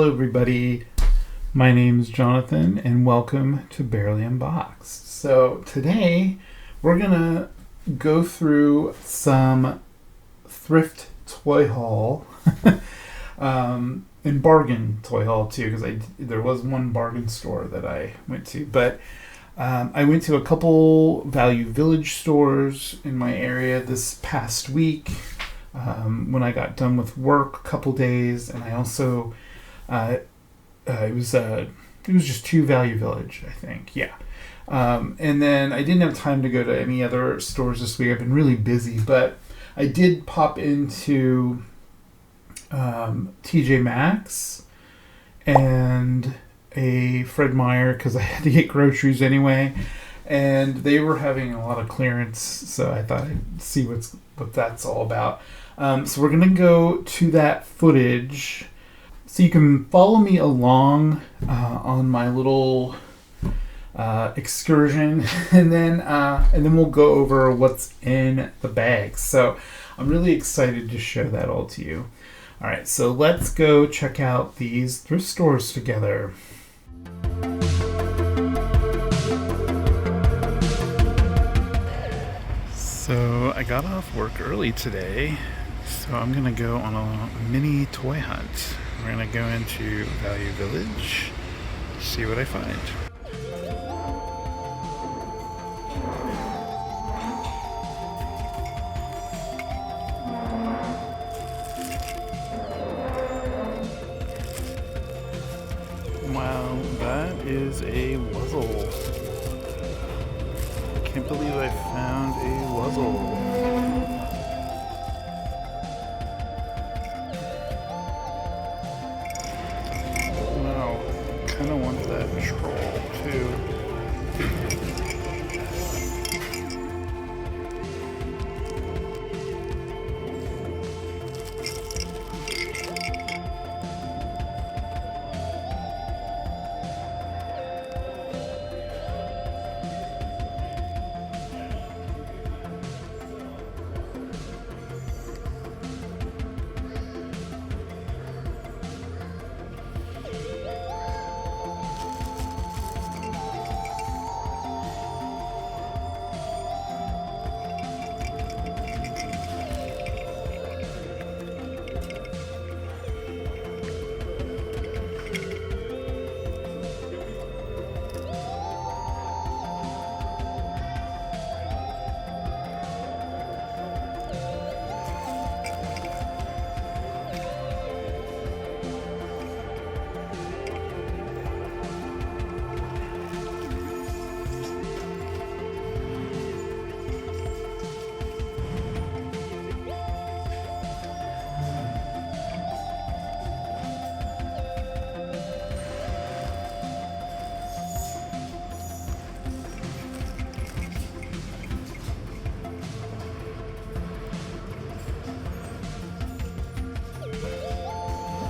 Hello everybody, my name's Jonathan and welcome to Bearly Unboxed. So today we're gonna go through some thrift toy haul and bargain toy haul too, because there was one bargain store that I went to, but I went to a couple Value Village stores in my area this past week when I got done with work a couple days, and I also it was just two Value Village, I think. Yeah. And then I didn't have time to go to any other stores this week. I've been really busy, but I did pop into TJ Maxx and a Fred Meyer because I had to get groceries anyway, and they were having a lot of clearance, so I thought I'd see what that's all about. So we're gonna go to that footage. So you can follow me along on my little excursion, and then we'll go over what's in the bags. So I'm really excited to show that all to you. All right, so let's go check out these thrift stores together. So I got off work early today, so I'm gonna go on a mini toy hunt. We're gonna go into Value Village, see what I find. Wow, that is a wuzzle. I can't believe I found a wuzzle. I kind of want that troll too.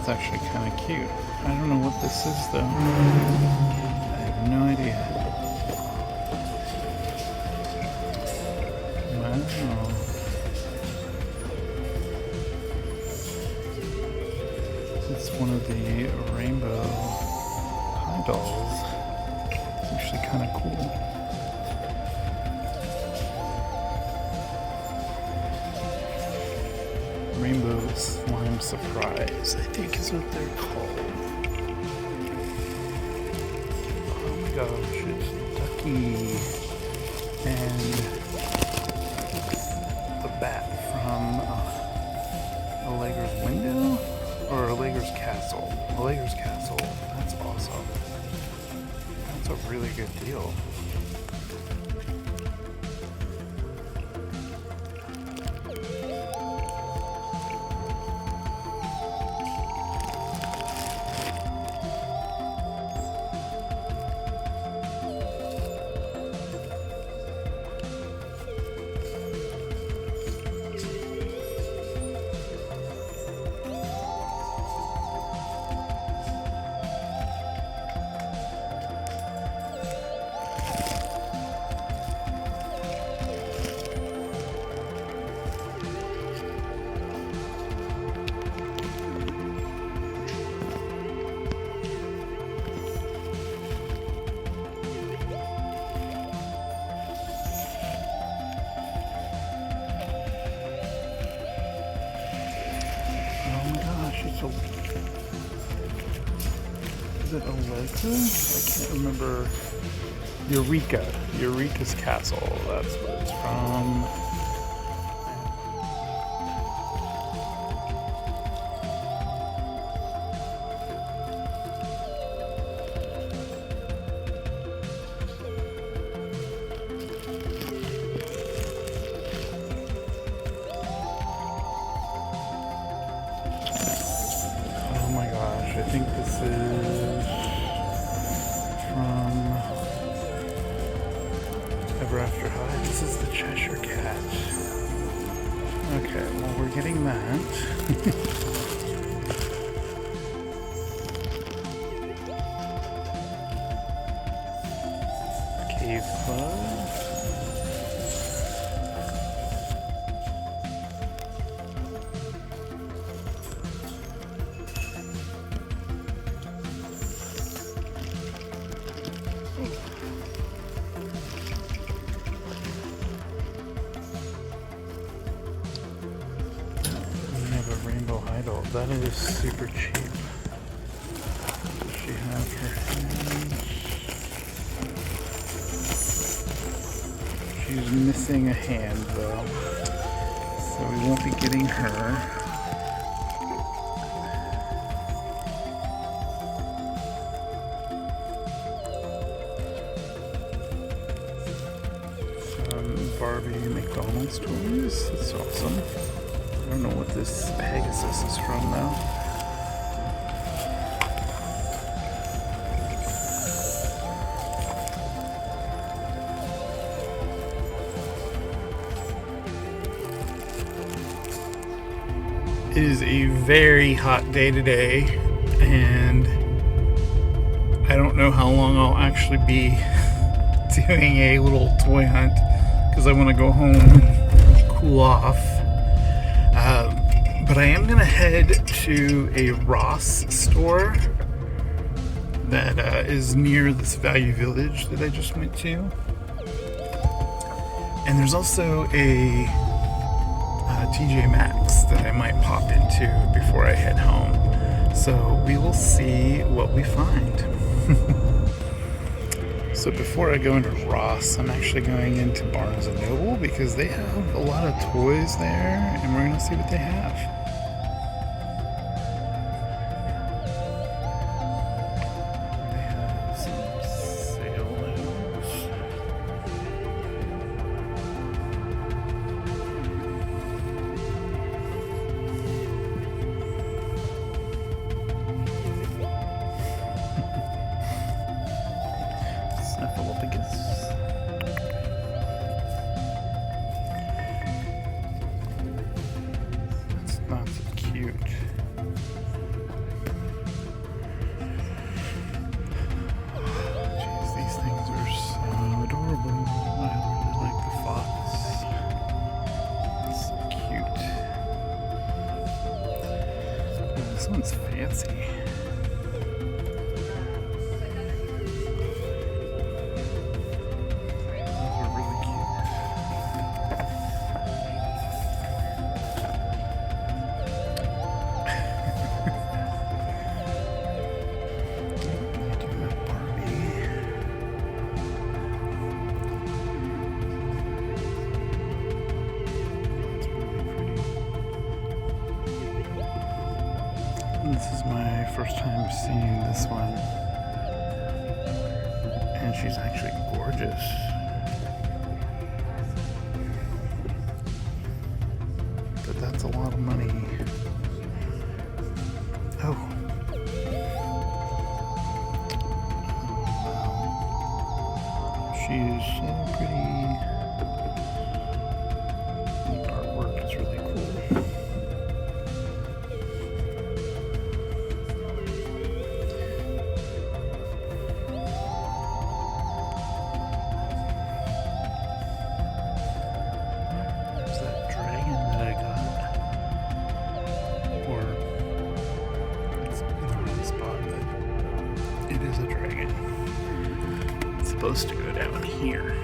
Actually kind of cute. I don't know what this is though. I have no idea. Wow. It's one of the rainbow pie dolls. It's actually kind of cool. Rainbow Slime Surprise, I think is what they're called. Oh my gosh, it's Ducky and the bat from Allegra's Window or Allegra's Castle. Allegra's Castle, that's awesome. That's a really good deal. Is it Aleza? I can't remember. Eureka's Castle. That's what it's from. Oh my gosh, I think this is from Ever After High. This is the Cheshire Cat. Okay, well, we're getting that. Cave Club. That is super cheap. Does she have her hands? She's missing a hand though, so we won't be getting her. Some Barbie McDonald's toys. That's awesome. I don't know what this Pegasus is from though. It is a very hot day today, and I don't know how long I'll actually be doing a little toy hunt because I want to go home and cool off. But I am going to head to a Ross store that is near this Value Village that I just went to. And there's also a TJ Maxx that I might pop into before I head home. So we will see what we find. So before I go into Ross, I'm actually going into Barnes & Noble because they have a lot of toys there, and we're going to see what they have. They have some sale items. Snuffleupagus. That's not so cute. Jeez, these things are so adorable. I really like the fox. It's so cute. Oh, this one's fancy. This is my first time seeing this one, and she's actually gorgeous. But that's a lot of money. Oh. She's so pretty. The artwork is really cool. Supposed to go down here.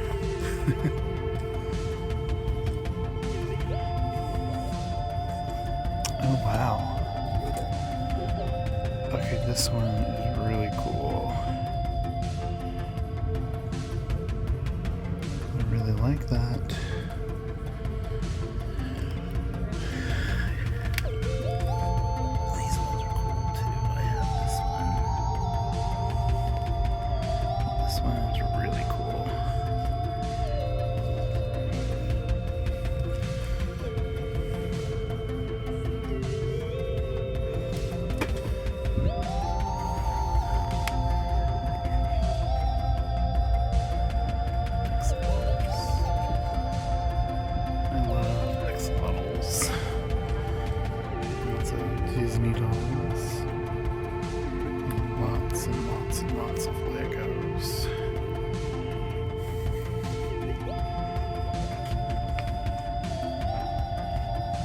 Oh wow. Okay, this one is really cool. I really like that. These ones are cool too. I have this one. This one is really cool. Disney dolls. Lots and lots and lots of Legos.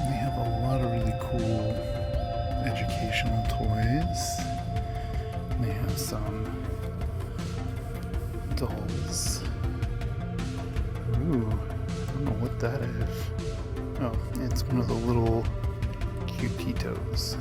They have a lot of really cool educational toys. They have some dolls. Ooh, I don't know what that is. Oh, it's one of the little Cupitos.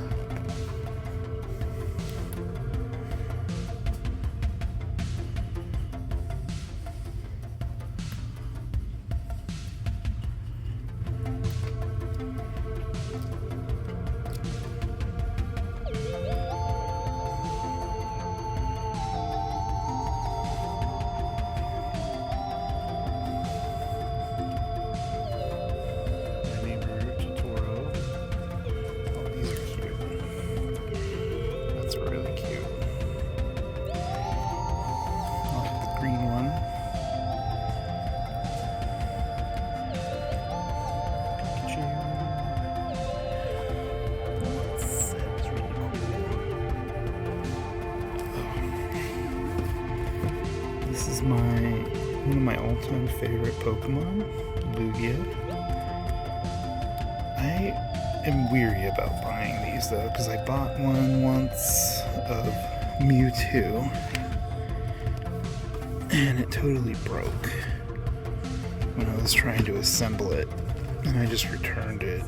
This is one of my all-time favorite Pokemon, Lugia. I am weary about buying these though, because I bought one once of Mewtwo, and it totally broke when I was trying to assemble it, and I just returned it.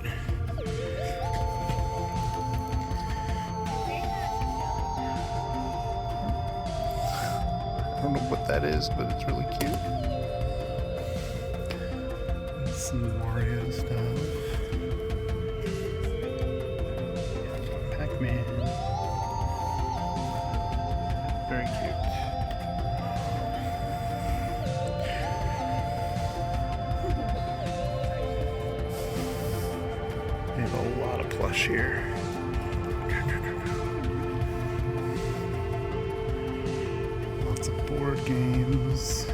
I don't know what that is, but it's really cute. And some Mario stuff. Pac-Man. Very cute. They have a lot of plush here. Board games.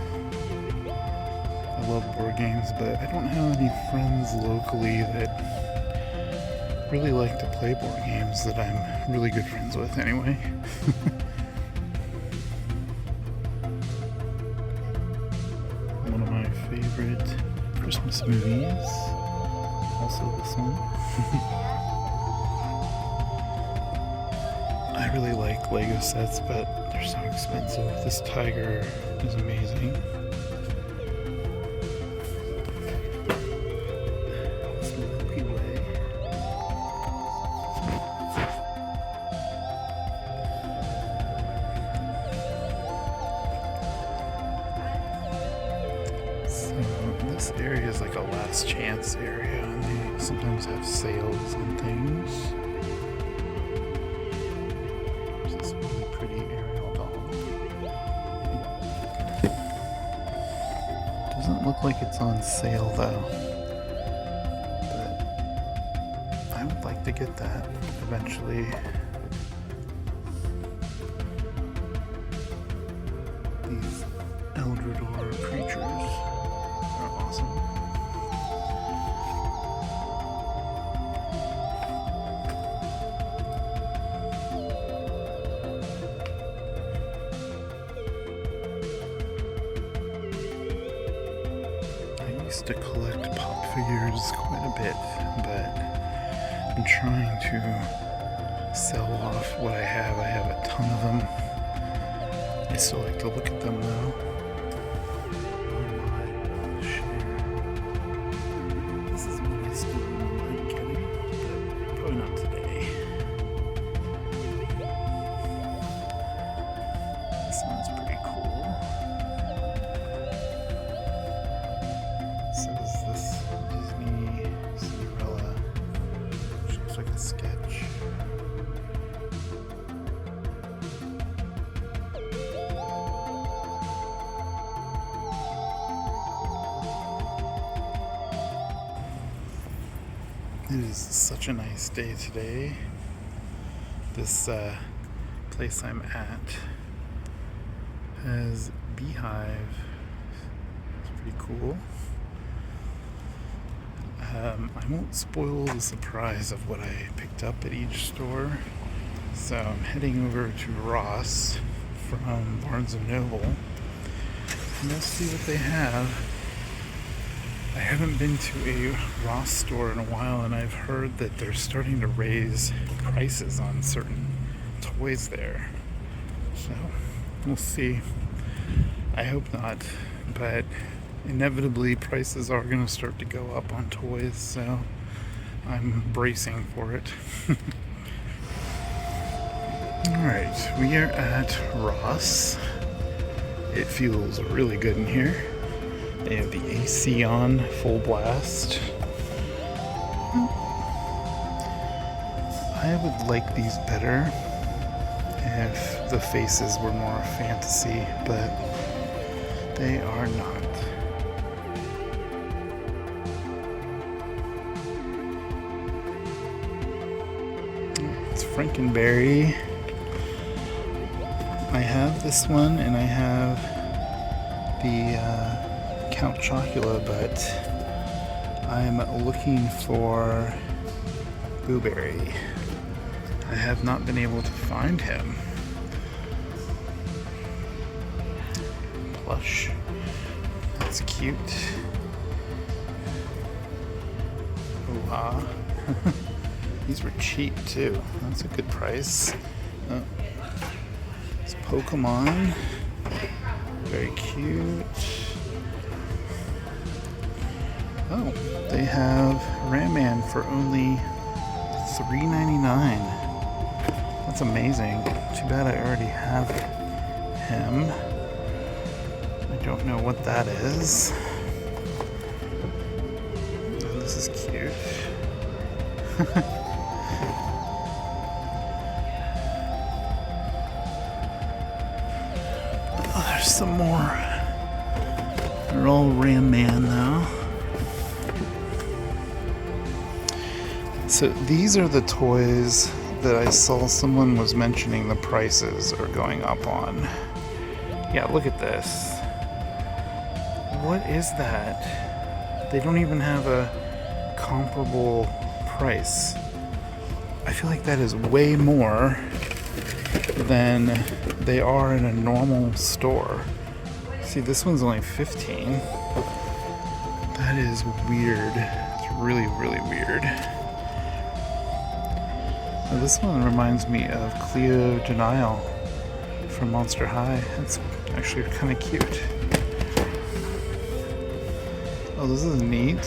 I love board games, but I don't have any friends locally that really like to play board games that I'm really good friends with anyway. One of my favorite Christmas movies. Also this one. I really like Lego sets, but they're so expensive. This tiger is amazing. This Milky Way. So this area is like a last chance area, and they sometimes have sales on things. Doesn't look like it's on sale though, but I would like to get that eventually. These Eldrador creatures are awesome. To collect pop figures quite a bit, but I'm trying to sell off what I have. I have a ton of them. I still like to look at them though. This is what I still like getting, but probably not today. like a sketch. It is such a nice day today. This place I'm at has beehive. It's pretty cool. I won't spoil the surprise of what I picked up at each store. So I'm heading over to Ross from Barnes & Noble. And let's see what they have. I haven't been to a Ross store in a while, and I've heard that they're starting to raise prices on certain toys there. So we'll see. I hope not, but inevitably prices are going to start to go up on toys, so I'm bracing for it. Alright, we are at Ross. It feels really good in here. They have the AC on full blast. I would like these better if the faces were more fantasy, but they are not. It's Frankenberry. I have this one, and I have the Count Chocula, but I'm looking for Blueberry. I have not been able to find him. Plush. That's cute. Ooh-ah. These were cheap too. That's a good price. Oh. It's Pokemon. Very cute. Oh, they have Ram-Man for only $3.99. That's amazing. Too bad I already have him. I don't know what that is. Oh, this is cute. Oh, there's some more. They're all Ram-Man though. So these are the toys that I saw someone was mentioning the prices are going up on. Yeah, look at this. What is that? They don't even have a comparable price. I feel like that is way more than they are in a normal store. See, this one's only $15. That is weird. It's really, really weird. Now, this one reminds me of Cleo Denial from Monster High. That's actually kind of cute. Oh, this is neat.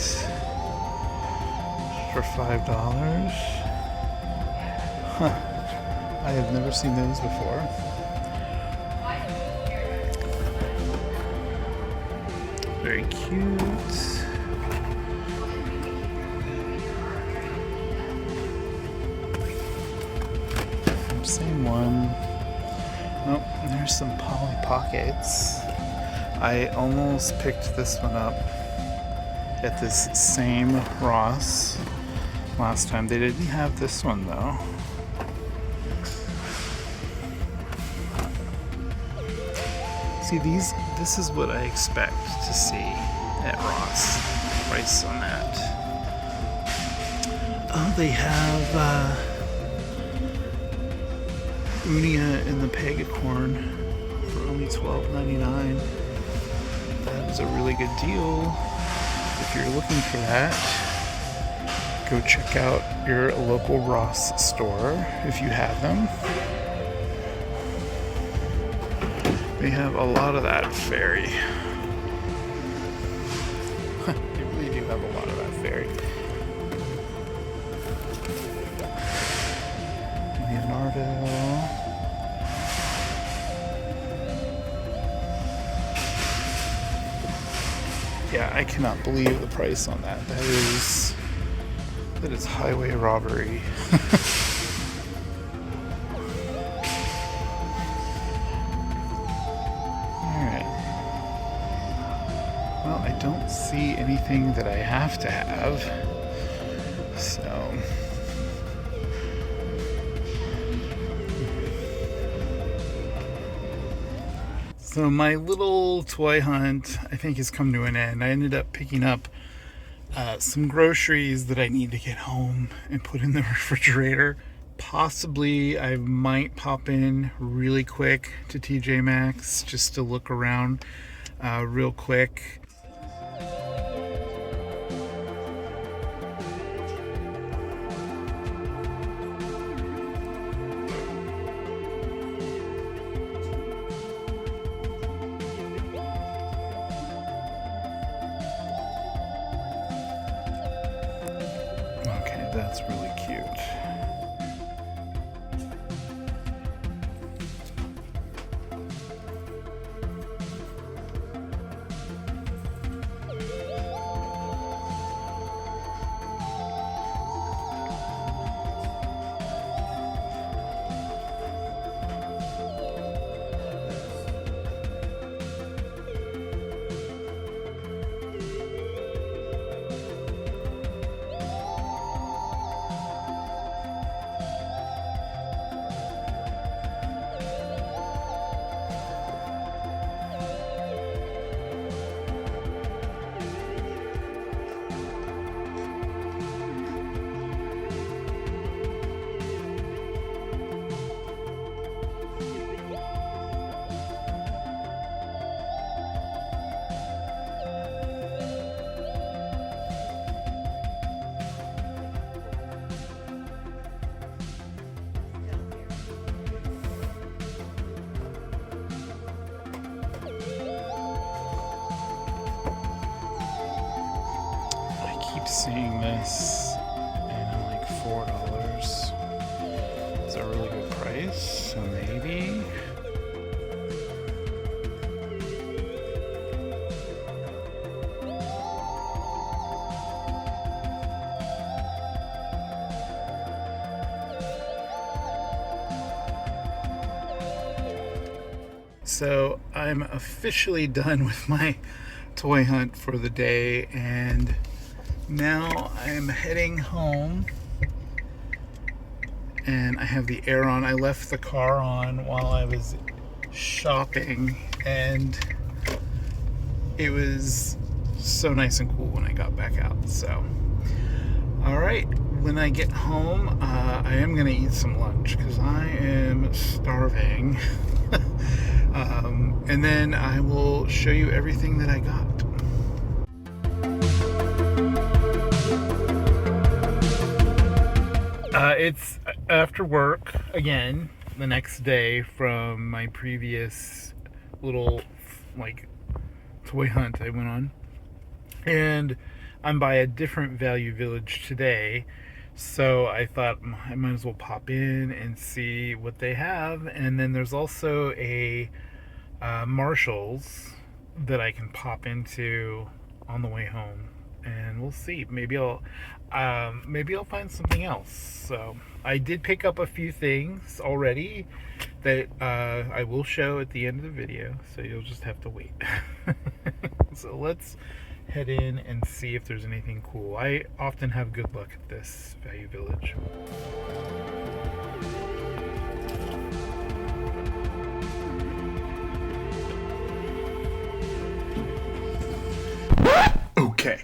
For $5. Huh. I have never seen those before. Very cute. Same one. Oh, there's some Polly Pockets. I almost picked this one up at this same Ross last time. They didn't have this one though. See, this is what I expect to see at Ross. Price on that. Oh, they have Unia in the Pegacorn for only $12.99. That is a really good deal. If you're looking for that, go check out your local Ross store if you have them. They have a lot of that fairy. They really do have a lot of that fairy. Leonardo. Yeah, I cannot believe the price on that. That is that it's highway robbery. Alright. Well, I don't see anything that I have to have. So my little toy hunt, I think, has come to an end. I ended up picking up some groceries that I need to get home and put in the refrigerator. Possibly I might pop in really quick to TJ Maxx just to look around real quick. That's really cute. Seeing this and I'm like $4. It's a really good price, so maybe. So I'm officially done with my toy hunt for the day, and now I'm heading home, and I have the air on. I left the car on while I was shopping, and it was so nice and cool when I got back out. So, all right, when I get home, I am gonna eat some lunch because I am starving. And then I will show you everything that I got. It's after work again, the next day from my previous little toy hunt I went on, and I'm by a different Value Village today, so I thought I might as well pop in and see what they have. And then there's also a Marshall's that I can pop into on the way home, and we'll see. Maybe I'll find something else. So I did pick up a few things already that I will show at the end of the video, so you'll just have to wait. So let's head in and see if there's anything cool. I often have good luck at this Value Village. Okay.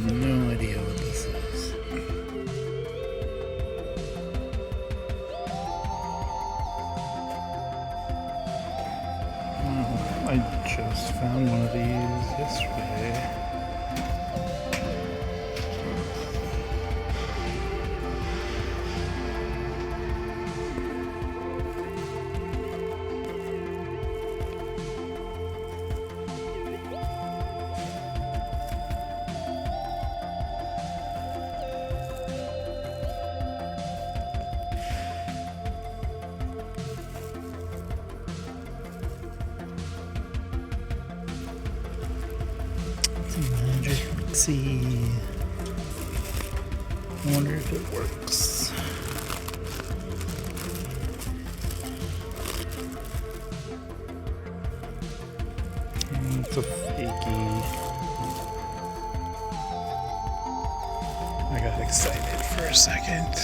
No idea what this is. Oh, I just found one of these yesterday. Let's see. I wonder if it works. It's a fakey. I got excited for a second.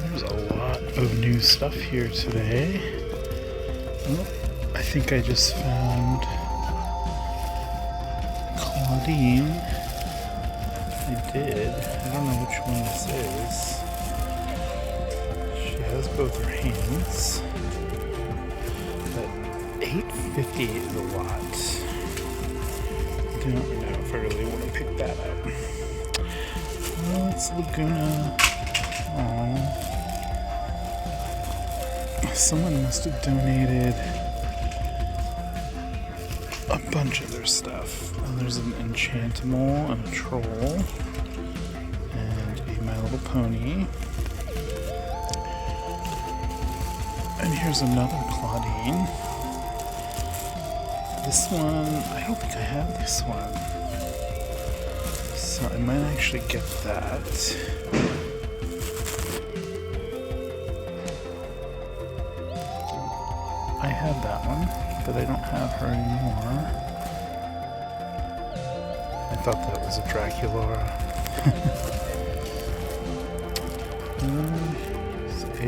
There's a lot of new stuff here today. Oh, I think I just found Claudine. I did. I don't know which one this is. She has both her hands. But $8.50 is a lot. I don't know if I really want to pick that up. Oh, it's Laguna. Aww. Someone must have donated a bunch of their stuff. And there's an Enchantimal and a Troll and a My Little Pony. And here's another Claudine. This one, I don't think I have this one. So I might actually get that. I had that one, but I don't have her anymore. I thought that was a Draculaura. It's a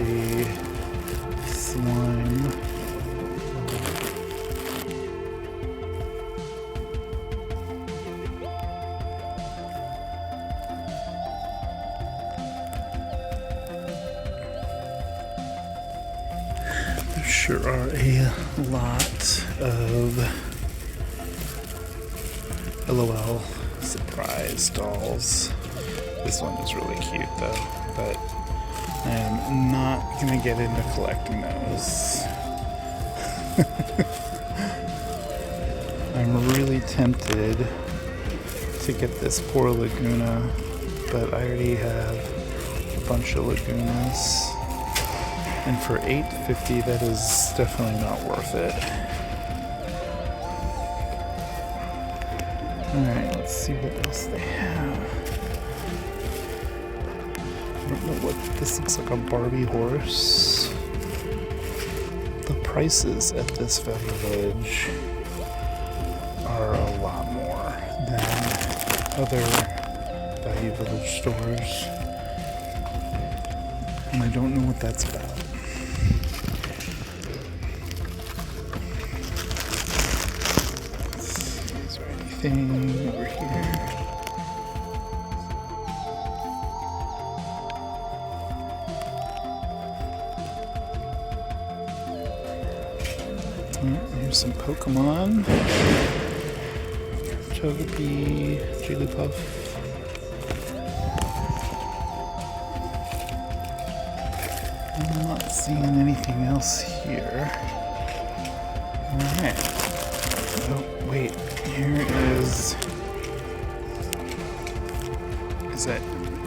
slime. There sure are a lot of LOL surprise dolls. This one is really cute though, but I am not gonna get into collecting those. I'm really tempted to get this poor Laguna, but I already have a bunch of Lagunas. And for $8.50, that is definitely not worth it. Alright, let's see what else they have. I don't know what, this looks like a Barbie horse. The prices at this Value Village are a lot more than other Value Village stores. And I don't know what that's about. Is there anything over here? Here's some Pokemon. Togepi, Jigglypuff. I'm not seeing anything else here. Alright. Oh, wait. Here is... Is that...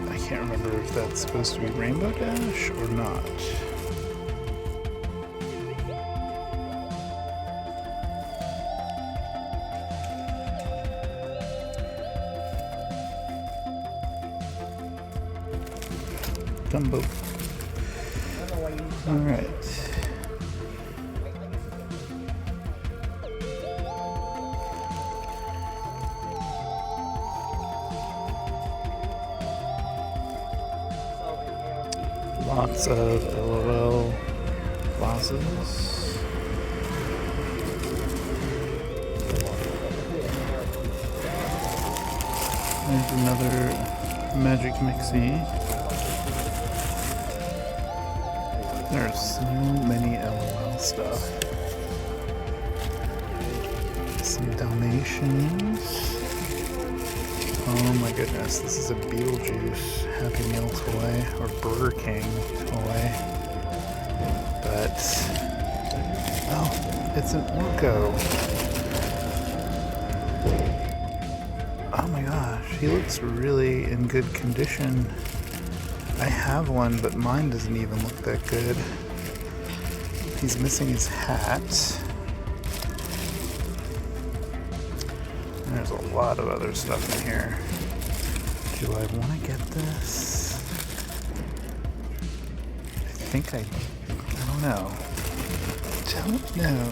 I can't remember if that's supposed to be Rainbow Dash or not. Dumbo. Alright. Lots of LOL glasses. There's another Magic Mixie. There's so many LOL stuff. Some Dalmatians. Oh my goodness, this is a Beetlejuice Happy Meal toy, or Burger King toy. But, oh, it's an Orko. Oh my gosh, he looks really in good condition. I have one, but mine doesn't even look that good. He's missing his hat. there's a lot of other stuff in here. Do I want to get this? I don't know. Don't know.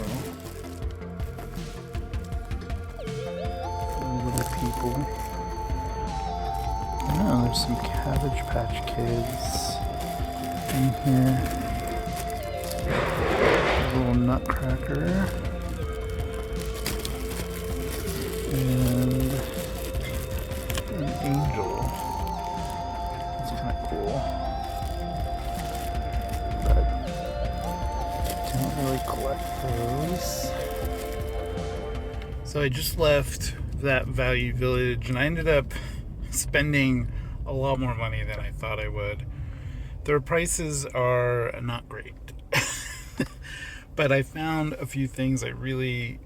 Little people. Oh, there's some Cabbage Patch Kids in here. There's a little Nutcracker. And an angel. That's kind of cool. But don't really collect those. So I just left that Value Village and I ended up spending a lot more money than I thought I would. Their prices are not great. But I found a few things I really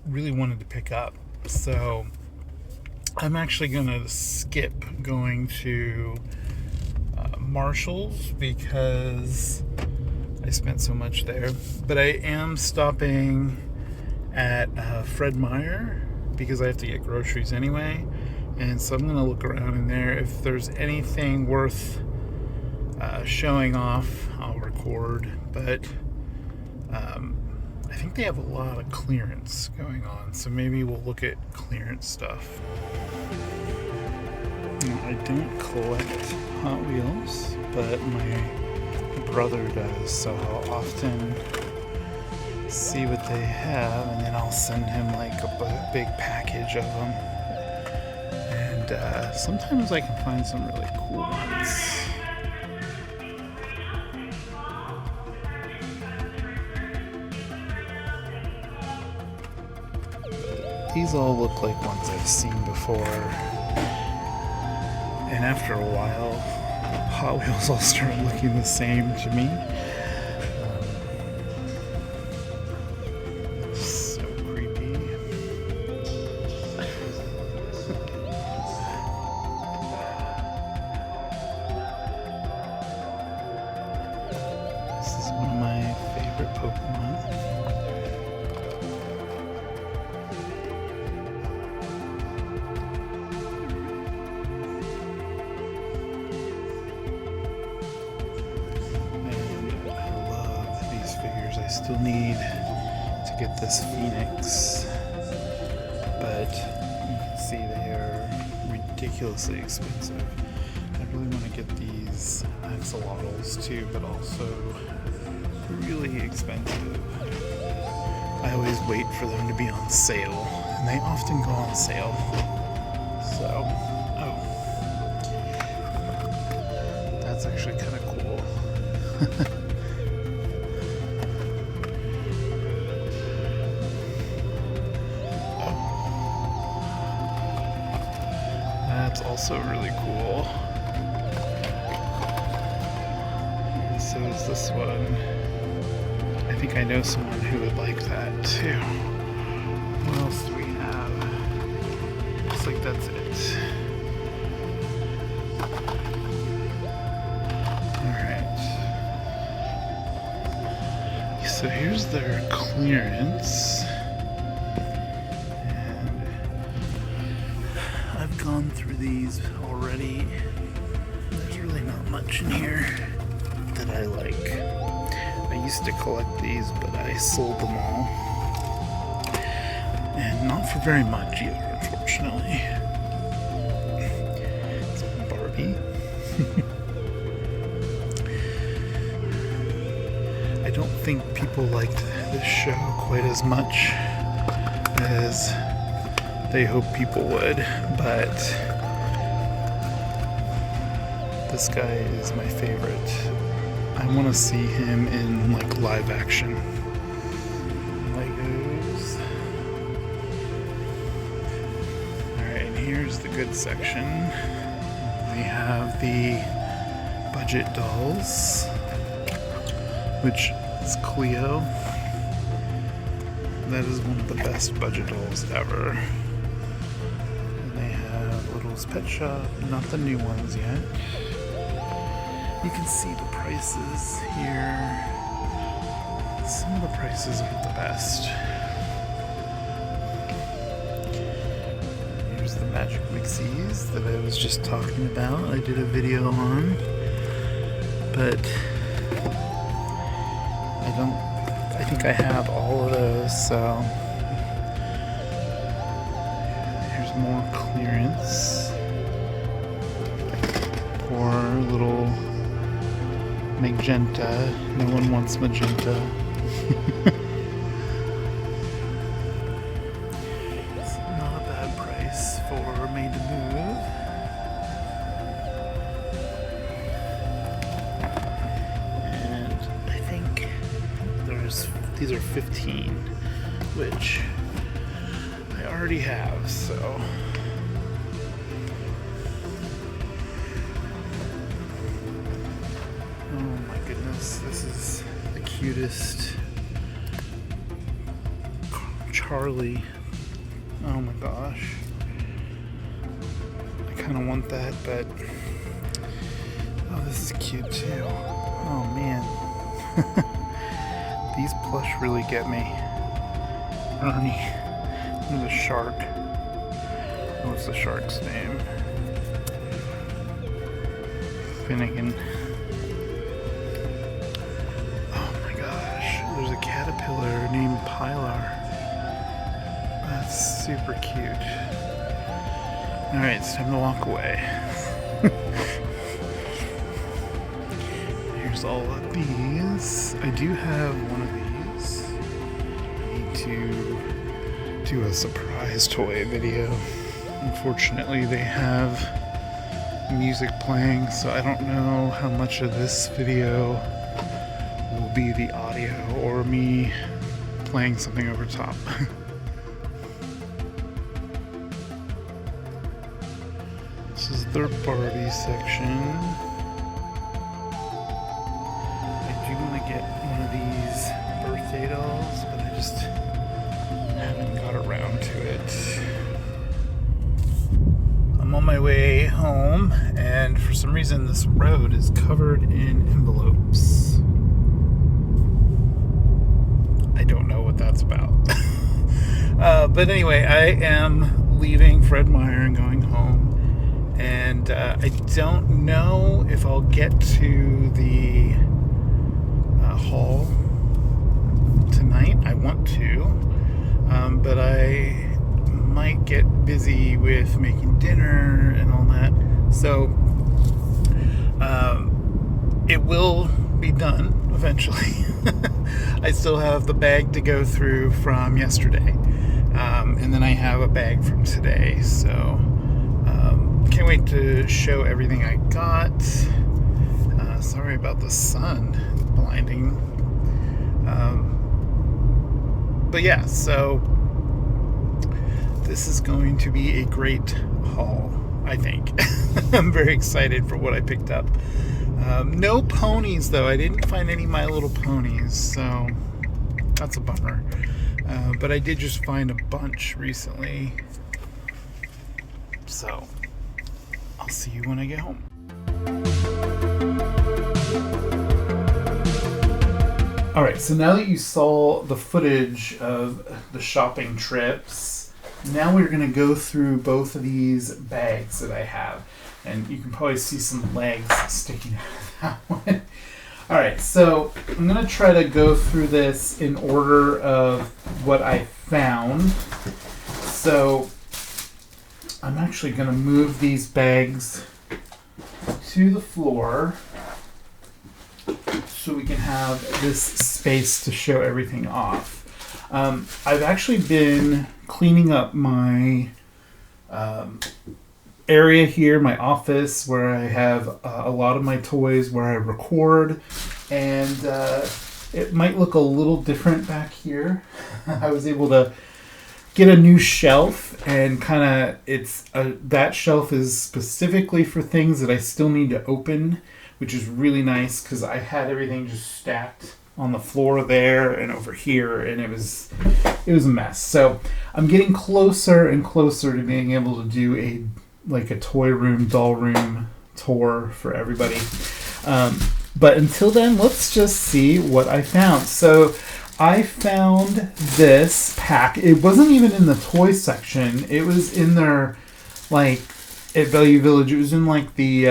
wanted to pick up. So I'm actually going to skip going to Marshall's because I spent so much there. But I am stopping at Fred Meyer because I have to get groceries anyway. And so I'm going to look around in there. If there's anything worth showing off, I'll record. But I think they have a lot of clearance going on, so maybe we'll look at clearance stuff. I don't collect Hot Wheels, but my brother does, so I'll often see what they have, and then I'll send him like a big package of them. And sometimes I can find some really cool ones. These all look like ones I've seen before, and after a while, Hot Wheels all start looking the same to me. So creepy. This is one of my favorite Pokemon. I still need to get this Phoenix, but you can see they are ridiculously expensive. I really want to get these axolotls too, but also really expensive. I always wait for them to be on sale, and they often go on sale. So, that's actually kind of cool. That's also really cool. And so is this one. I think I know someone who would like that too. What else do we have? Looks like that's it. Alright. So here's their clearance. I've gone through these already. There's really not much in here that I like. I used to collect these, but I sold them all. And not for very much either, unfortunately. It's Barbie. I don't think people liked this show quite as much as they hope people would, but this guy is my favorite. I want to see him in like live action. Legos. Alright, and here's the good section. We have the budget dolls, which is Cleo. That is one of the best budget dolls ever. Pet Shop, not the new ones yet. You can see the prices here. Some of the prices aren't the best. magic mixies that I was just talking about. I did a video on, but I think I have all of those, so here's more clearance. Poor little magenta. No one wants magenta. It's not a bad price for Made to Move. And I think these are 15, which I already have, so. This is the cutest Charlie. Oh my gosh. I kind of want that, but oh, this is cute too. Oh man. These plush really get me. Ernie. There's a shark. What's the shark's name? Finnegan. There's a caterpillar named Pilar. That's super cute. Alright, it's time to walk away. Here's all of these. I do have one of these. I need to do a surprise toy video. Unfortunately, they have music playing, so I don't know how much of this video will be the audio or me playing something over top. This is their Barbie section. I do want to get one of these birthday dolls, but I just haven't got around to it. I'm on my way home, and for some reason this road is covered in envelopes. I don't know what that's about. But anyway, I am leaving Fred Meyer and going home. And I don't know if I'll get to the haul tonight. I want to. But I might get busy with making dinner and all that. So it will be done eventually. I still have the bag to go through from yesterday, and then I have a bag from today, so can't wait to show everything I got. Sorry about the sun blinding, but yeah, so this is going to be a great haul, I think. I'm very excited for what I picked up. No ponies, though. I didn't find any My Little Ponies, so that's a bummer. But I did just find a bunch recently. So I'll see you when I get home. Alright, so now that you saw the footage of the shopping trips, now we're going to go through both of these bags that I have. And you can probably see some legs sticking out of that one. Alright, so I'm going to try to go through this in order of what I found. So I'm actually going to move these bags to the floor so we can have this space to show everything off. I've actually been cleaning up my area here, my office, where I have a lot of my toys where I record, and it might look a little different back here. I was able to get a new shelf, and kind of that shelf is specifically for things that I still need to open, which is really nice because I had everything just stacked on the floor there and over here, and it was a mess. So I'm getting closer and closer to being able to do a toy room, doll room tour for everybody. But until then, let's just see what I found. So I found this pack. It wasn't even in the toy section. It was in their like at Value Village. It was in like the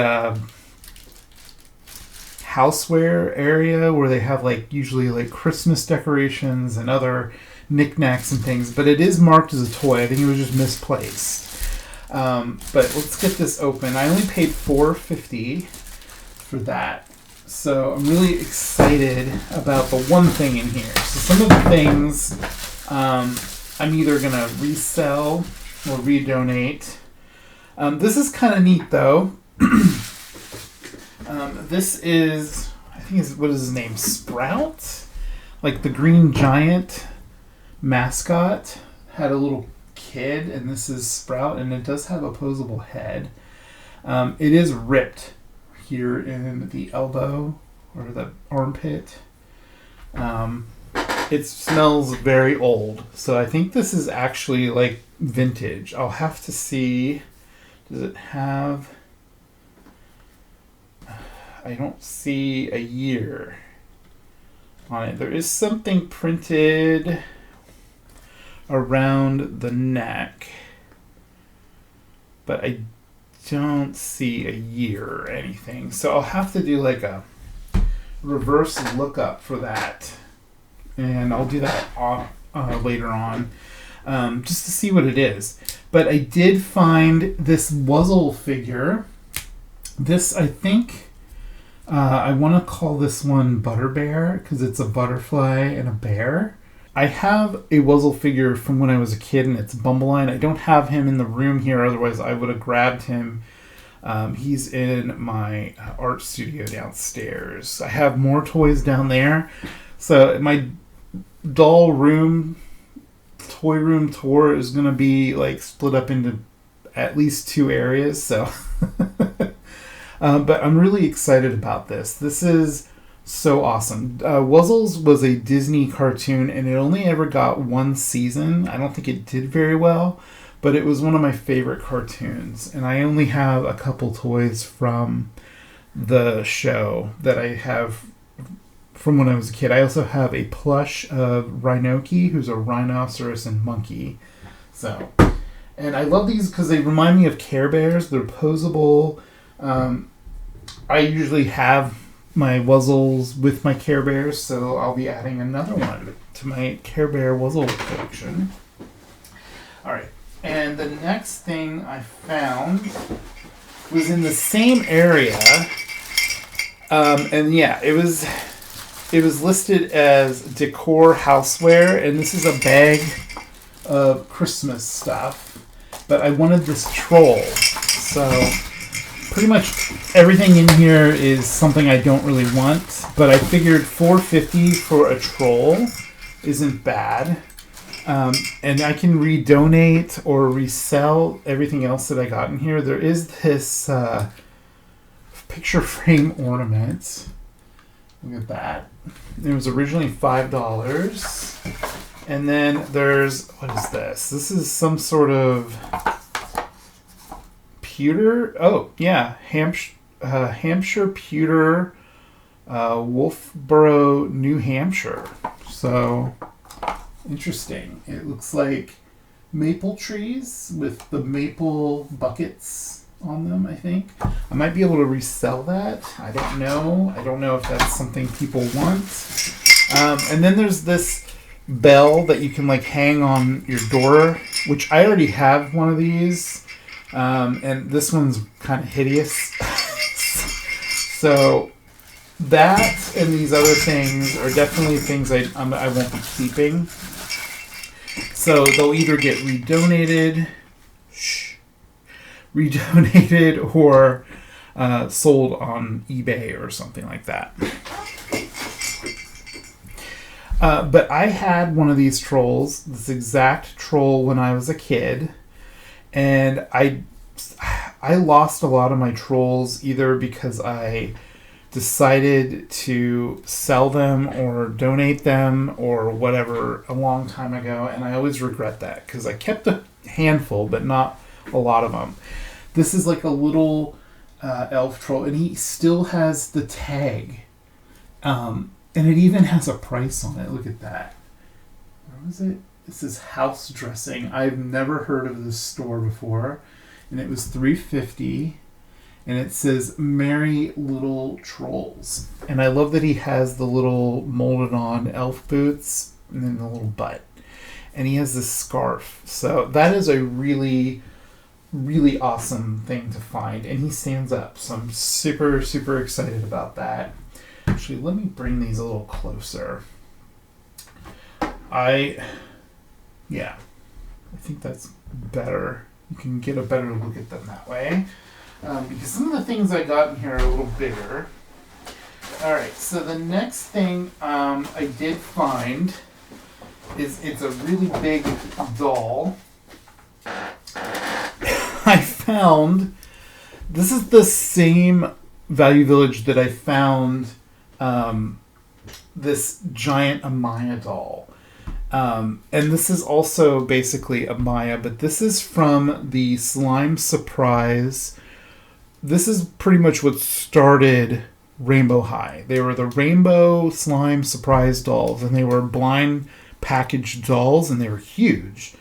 houseware area where they have like usually like Christmas decorations and other knickknacks and things. But it is marked as a toy. I think it was just misplaced. But let's get this open. I only paid $4.50 for that. So I'm really excited about the one thing in here. So some of the things I'm either going to resell or redonate. This is kind of neat though. This is, I think what is his name? Sprout? Like the Green Giant mascot had a little kid, and this is Sprout, and it does have opposable head. It is ripped here in the elbow or the armpit. It smells very old, so I think this is actually like vintage. I'll have to see. Does it have... I don't see a year on it. There is something printed around the neck, but I don't see a year or anything. So I'll have to do like a reverse lookup for that, and I'll do that later on, just to see what it is. But I did find this Wuzzle figure. This, I think, I want to call this one Butter Bear because it's a butterfly and a bear. I have a Wuzzle figure from when I was a kid, and it's Bumbleline. I don't have him in the room here, otherwise I would have grabbed him. He's in my art studio downstairs. I have more toys down there. So my doll room, toy room tour is going to be like split up into at least 2 areas. So, but I'm really excited about this. This is so awesome. Wuzzles was a Disney cartoon, and it only ever got 1 season. I don't think it did very well, but it was one of my favorite cartoons. And I only have a couple toys from the show that I have from when I was a kid. I also have a plush of Rhinoki, who's a rhinoceros and monkey. So, and I love these because they remind me of Care Bears. They're posable. I usually have my Wuzzles with my Care Bears, so I'll be adding another one to my Care Bear Wuzzle collection. Alright, and the next thing I found was in the same area, and yeah, it was listed as decor houseware, and this is a bag of Christmas stuff, but I wanted this troll, so pretty much everything in here is something I don't really want, but I figured $4.50 for a troll isn't bad. And I can redonate or resell everything else that I got in here. There is this picture frame ornament. Look at that. It was originally $5. And then there's, what is this? This is some sort of pewter. Oh, yeah. Hampshire pewter, Wolfboro, New Hampshire. So, interesting. It looks like maple trees with the maple buckets on them, I think. I might be able to resell that. I don't know. I don't know if that's something people want. And then there's this bell that you can like hang on your door, which I already have one of these. And this one's kind of hideous. So that and these other things are definitely things I won't be keeping. So they'll either get redonated or sold on eBay or something like that. But I had one of these trolls, this exact troll, when I was a kid. And I lost a lot of my trolls either because I decided to sell them or donate them or whatever a long time ago, and I always regret that because I kept a handful but not a lot of them. This is like a little elf troll, and he still has the tag, and it even has a price on it. Look at that. Where was it? This is House Dressing. I've never heard of this store before. and it was $3.50. And it says "Merry Little Trolls." And I love that he has the little molded on elf boots and then the little butt. And he has this scarf. So that is a really, really awesome thing to find. And he stands up. So I'm super, super excited about that. Actually, let me bring these a little closer. I think that's better. You can get a better look at them that way. Because some of the things I got in here are a little bigger. Alright, so the next thing I did find is it's a really big doll. I found, this is the same Value Village that I found this giant Amaya doll. And this is also basically Amaya, but this is from the Slime Surprise. This is pretty much what started Rainbow High. They were the Rainbow Slime Surprise dolls, and they were blind packaged dolls, and they were huge.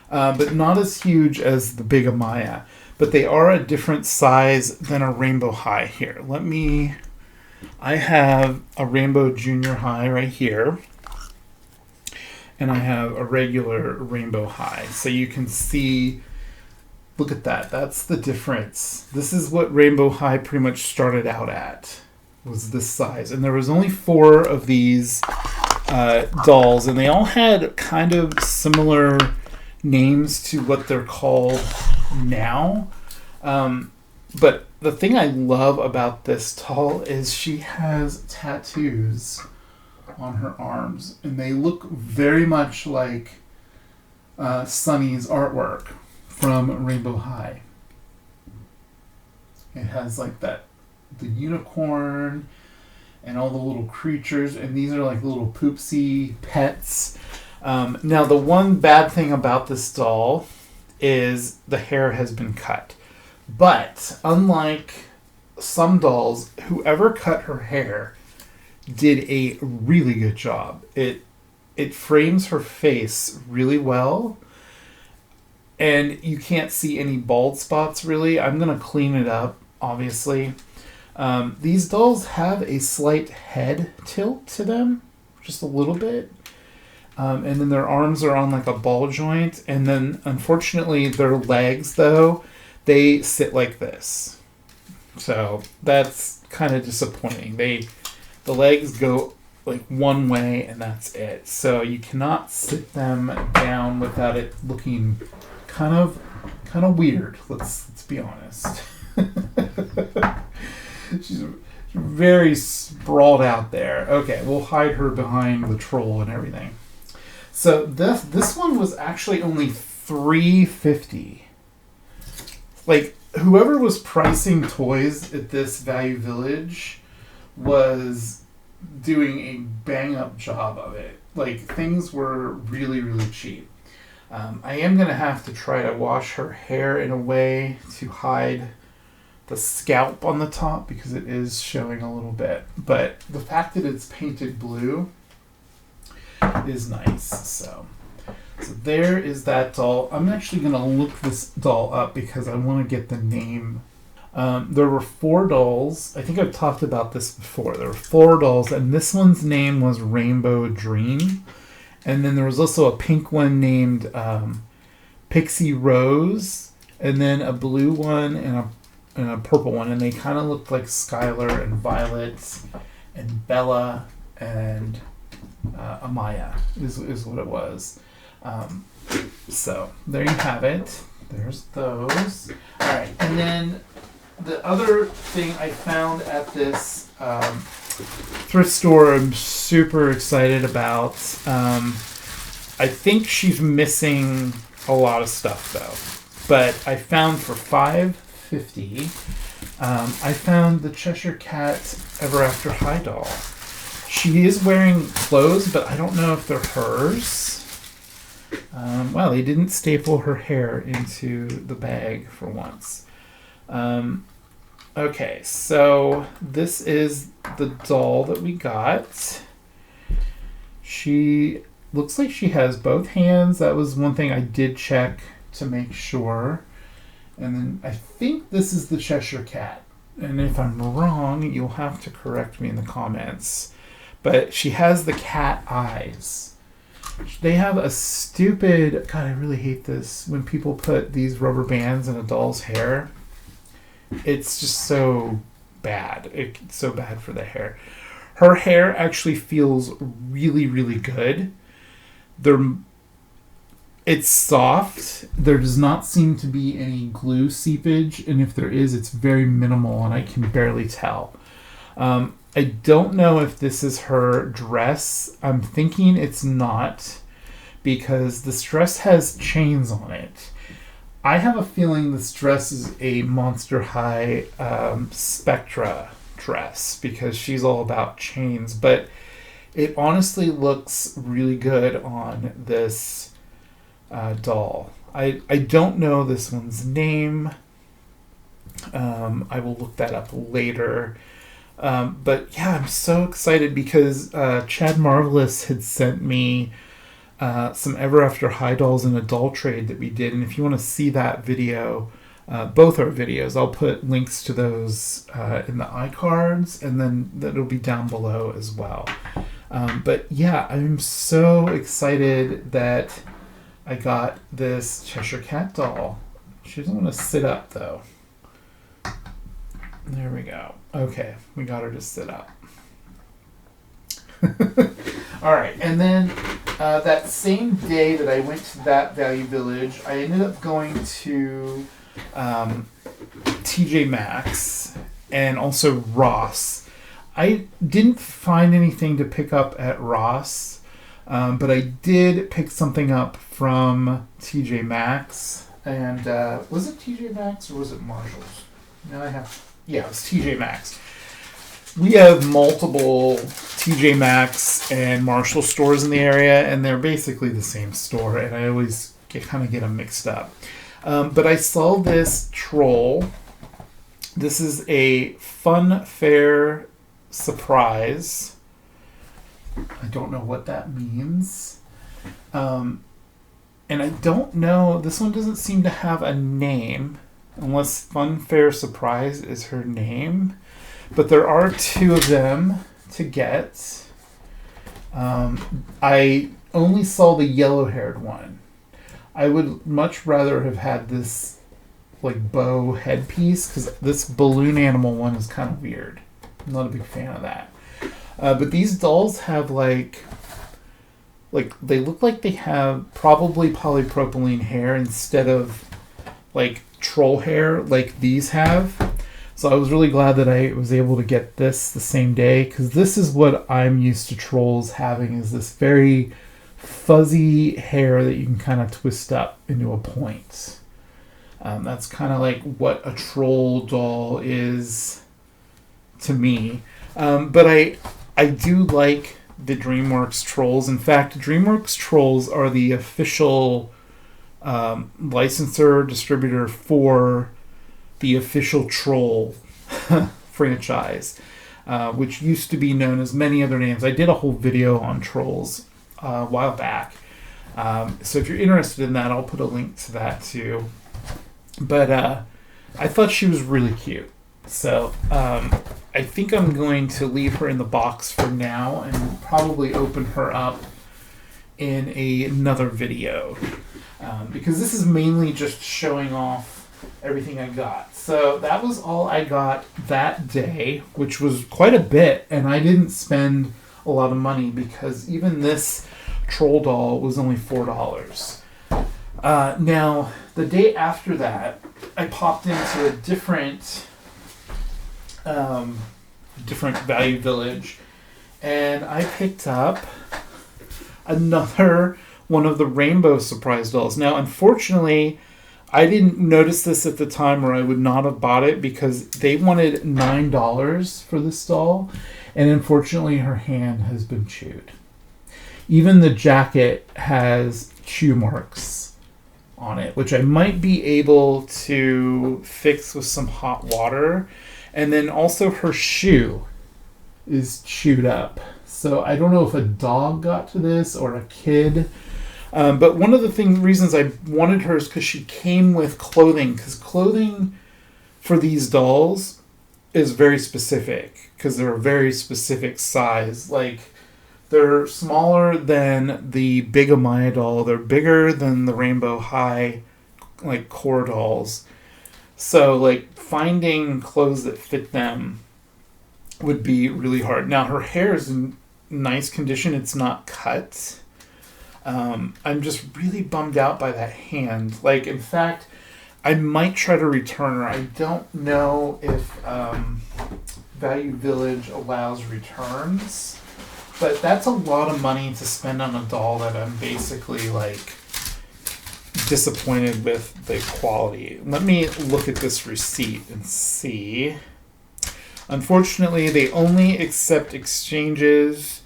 But not as huge as the big Amaya. But they are a different size than a Rainbow High here. I have a Rainbow Junior High right here. And I have a regular Rainbow High. So you can see, look at that. That's the difference. This is what Rainbow High pretty much started out at, was this size. And there was only 4 of these dolls, and they all had kind of similar names to what they're called now. But the thing I love about this doll is she has tattoos on her arms, and they look very much like Sunny's artwork from Rainbow High. It has like the unicorn and all the little creatures, and these are like little poopsie pets. Now the one bad thing about this doll is the hair has been cut, but unlike some dolls, whoever cut her hair did a really good job. It frames her face really well, and you can't see any bald spots really. I'm gonna clean it up, obviously. These dolls have a slight head tilt to them, just a little bit, and then their arms are on like a ball joint, and then unfortunately their legs, though, they sit like this. So that's kind of disappointing. The legs go like one way, and that's it. So you cannot sit them down without it looking kind of weird. Let's be honest. She's very sprawled out there. Okay, we'll hide her behind the troll and everything. So this one was actually only $3.50. Like, whoever was pricing toys at this Value Village was doing a bang-up job of it. Like, things were really, really cheap. I am going to have to try to wash her hair in a way to hide the scalp on the top, because it is showing a little bit. But the fact that it's painted blue is nice. So there is that doll. I'm actually going to look this doll up because I want to get the name. There were 4 dolls. I think I've talked about this before. There were 4 dolls, and this one's name was Rainbow Dream. And then there was also a pink one named Pixie Rose, and then a blue one and a purple one. And they kind of looked like Skylar and Violet and Bella and Amaya is what it was. So there you have it. There's those. All right, and then the other thing I found at this thrift store I'm super excited about. I think she's missing a lot of stuff though, but I found for $5.50. I found the Cheshire Cat Ever After High doll. She is wearing clothes, but I don't know if they're hers. Wow, they didn't staple her hair into the bag for once. Okay, so this is the doll that we got. She looks like she has both hands. That was one thing I did check to make sure. And then I think this is the Cheshire Cat. And if I'm wrong, you'll have to correct me in the comments. But she has the cat eyes. They have a stupid... God, I really hate this. When people put these rubber bands in a doll's hair, it's just so bad. It's so bad for the hair. Her hair actually feels really, really good. It's soft. There does not seem to be any glue seepage, and if there is, it's very minimal, and I can barely tell. I don't know if this is her dress. I'm thinking it's not, because this dress has chains on it. I have a feeling this dress is a Monster High Spectra dress, because she's all about chains, but it honestly looks really good on this doll. I don't know this one's name. I will look that up later. But yeah, I'm so excited because Chad Marvelous had sent me some Ever After High dolls in a doll trade that we did. And if you want to see that video, both our videos, I'll put links to those in the iCards, and then that'll be down below as well. But yeah, I'm so excited that I got this Cheshire Cat doll. She doesn't want to sit up though. There we go. Okay, we got her to sit up. All right, and then that same day that I went to that Value Village, I ended up going to TJ Maxx and also Ross. I didn't find anything to pick up at Ross, but I did pick something up from TJ Maxx. And was it TJ Maxx or was it Marshalls? Yeah, it was TJ Maxx. We have multiple TJ Maxx and Marshall stores in the area, and they're basically the same store, and I always kind of get them mixed up. But I saw this troll. This is a Fun Fair surprise. I don't know what that means. And I don't know, this one doesn't seem to have a name, unless Fun Fair Surprise is her name. But there are two of them to get. I only saw the yellow-haired one. I would much rather have had this like bow headpiece, because this balloon animal one is kind of weird. I'm not a big fan of that. But these dolls have like they look like they have probably polypropylene hair instead of like troll hair like these have. So I was really glad that I was able to get this the same day, because this is what I'm used to trolls having, is this very fuzzy hair that you can kind of twist up into a point. That's kind of like what a troll doll is to me. But I do like the DreamWorks trolls. In fact, DreamWorks trolls are the official licensor distributor for the official Troll franchise, which used to be known as many other names. I did a whole video on trolls a while back. So if you're interested in that, I'll put a link to that too. But I thought she was really cute. So I think I'm going to leave her in the box for now and probably open her up in another video. Because this is mainly just showing off everything I got. So that was all I got that day, which was quite a bit, and I didn't spend a lot of money because even this troll doll was only $4. Now, the day after that, I popped into a different Value Village, and I picked up another one of the rainbow surprise dolls. Now, unfortunately, I didn't notice this at the time, or I would not have bought it, because they wanted $9 for this doll, and unfortunately her hand has been chewed. Even the jacket has chew marks on it, which I might be able to fix with some hot water. And then also her shoe is chewed up. So I don't know if a dog got to this or a kid. But one of the reasons I wanted her is because she came with clothing. Because clothing for these dolls is very specific. Because they're a very specific size. Like, they're smaller than the Big Amaya doll. They're bigger than the Rainbow High, like, core dolls. So, like, finding clothes that fit them would be really hard. Now, her hair is in nice condition. It's not cut. I'm just really bummed out by that hand. Like, in fact, I might try to return her. I don't know if Value Village allows returns, but that's a lot of money to spend on a doll that I'm basically, like, disappointed with the quality. Let me look at this receipt and see. Unfortunately, they only accept exchanges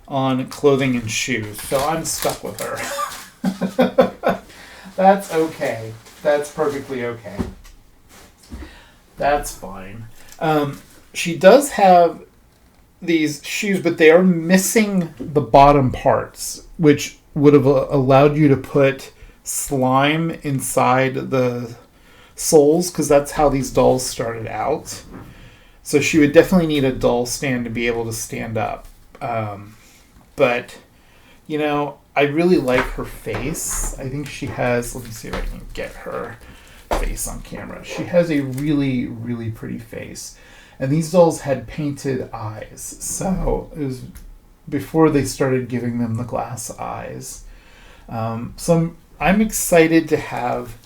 on clothing and shoes, so I'm stuck with her. That's okay. That's perfectly okay. That's fine. She does have these shoes, but they are missing the bottom parts, which would have allowed you to put slime inside the soles, because that's how these dolls started out. So she would definitely need a doll stand to be able to stand up. But, you know, I really like her face. I think she has, let me see if I can get her face on camera. She has a really, really pretty face. And these dolls had painted eyes. So it was before they started giving them the glass eyes. So I'm excited to have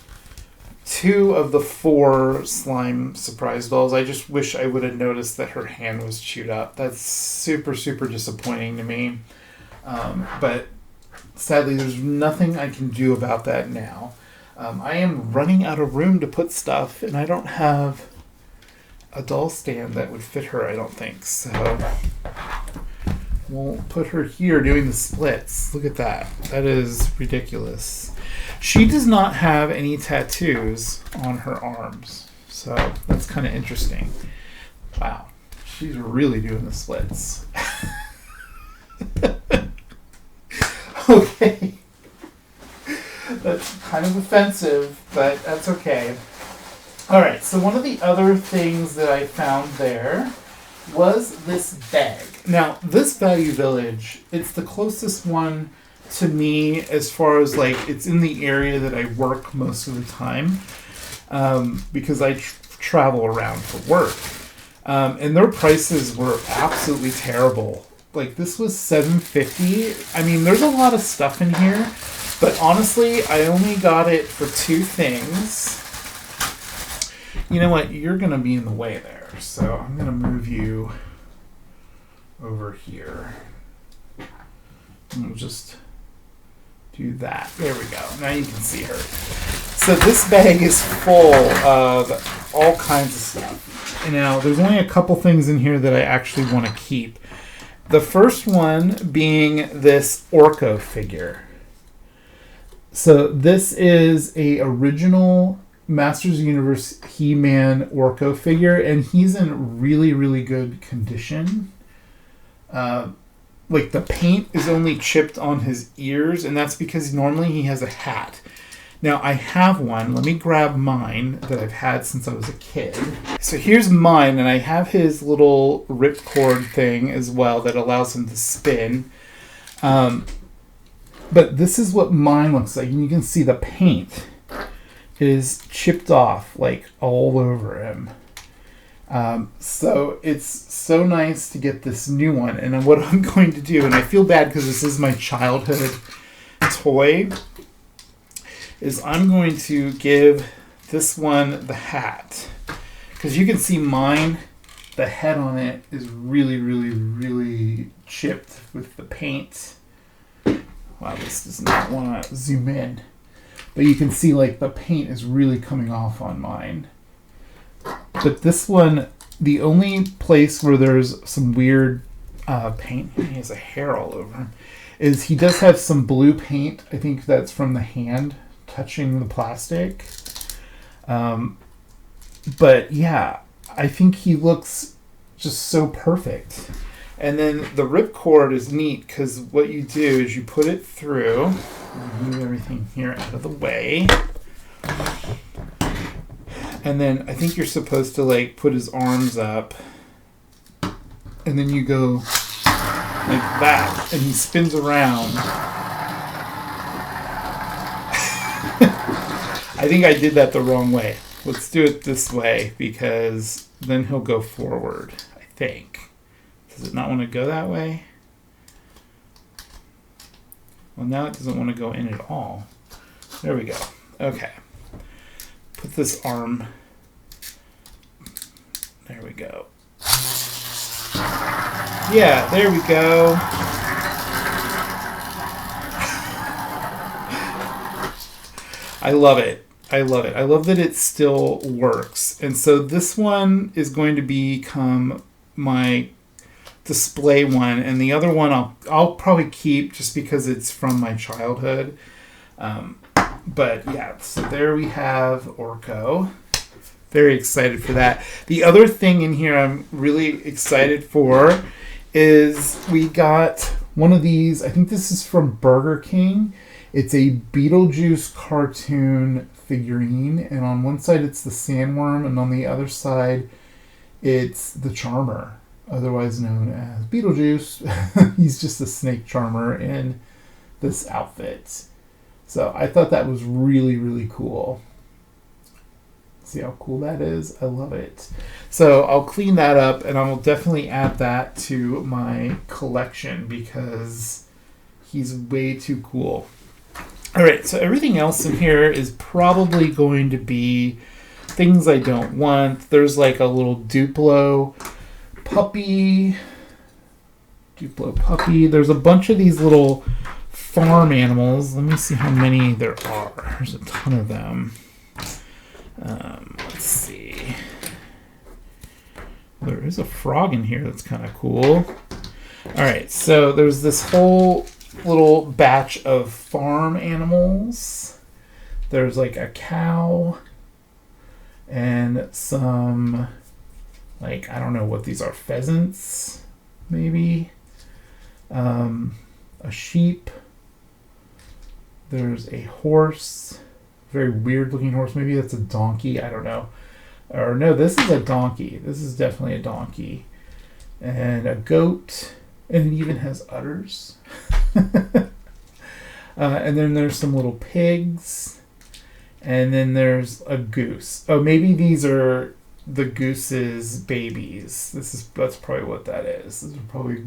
2 of the 4 slime surprise dolls. I just wish I would have noticed that her hand was chewed up. That's super, super disappointing to me. But sadly, there's nothing I can do about that now. I am running out of room to put stuff, and I don't have a doll stand that would fit her, I don't think. So we'll put her here doing the splits. Look at that. That is ridiculous. She does not have any tattoos on her arms, so that's kind of interesting. Wow, she's really doing the splits. Okay. That's kind of offensive, but that's okay. Alright, so one of the other things that I found there was this bag. Now, this Value Village, it's the closest one to me as far as, like, it's in the area that I work most of the time, because I travel around for work. And their prices were absolutely terrible. Like, this was $7.50. I mean, there's a lot of stuff in here, but honestly, I only got it for 2 things. You know what? You're going to be in the way there, so I'm going to move you over here. And we'll just do that. There we go. Now you can see her. So this bag is full of all kinds of stuff. And now, there's only a couple things in here that I actually want to keep. The first one being this Orko figure. So this is a original Masters of the Universe He-Man Orko figure, and he's in really, really good condition. Like, the paint is only chipped on his ears, and that's because normally he has a hat. Now, I have one. Let me grab mine that I've had since I was a kid. So here's mine, and I have his little ripcord thing as well that allows him to spin. But this is what mine looks like, and you can see the paint is chipped off, like, all over him. So it's so nice to get this new one. And what I'm going to do, and I feel bad because this is my childhood toy, is I'm going to give this one the hat. Because you can see mine, the head on it is really, really, really chipped with the paint. Wow, this does not want to zoom in. But you can see, like, the paint is really coming off on mine. But this one, the only place where there's some weird paint, he has a hair all over him, is he does have some blue paint. I think that's from the hand touching the plastic. But yeah, I think he looks just so perfect. And then the ripcord is neat because what you do is you put it through. Move everything here out of the way. And then I think you're supposed to like put his arms up. And then you go like that. And he spins around. I think I did that the wrong way. Let's do it this way because then he'll go forward, I think. Does it not want to go that way? Well, now it doesn't want to go in at all. There we go. Okay. Put this arm. There we go. Yeah, there we go. I love it. I love it. I love that it still works. And so this one is going to become my display one, and the other one I'll probably keep just because it's from my childhood. But yeah, so there we have Orko. Very excited for that. The other thing in here I'm really excited for is we got one of these. I think this is from Burger King. It's a Beetlejuice cartoon figurine, and on one side it's the sandworm, and on the other side it's the charmer, otherwise known as Beetlejuice. He's just a snake charmer in this outfit. So I thought that was really, really cool. See how cool that is? I love it. So I'll clean that up, and I will definitely add that to my collection because he's way too cool. All right, so everything else in here is probably going to be things I don't want. There's like a little Duplo puppy. There's a bunch of these little farm animals. Let me see how many there are. There's a ton of them. Let's see. There is a frog in here that's kind of cool. All right, so there's this whole little batch of farm animals. There's like a cow and some, like, I don't know what these are, pheasants, maybe. A sheep. There's a horse, very weird looking horse. Maybe that's a donkey. I don't know. Or no, this is a donkey. This is definitely a donkey. And a goat. And it even has udders. And then there's some little pigs. And then there's a goose. Oh, maybe these are the goose's babies. That's probably what that is. These are probably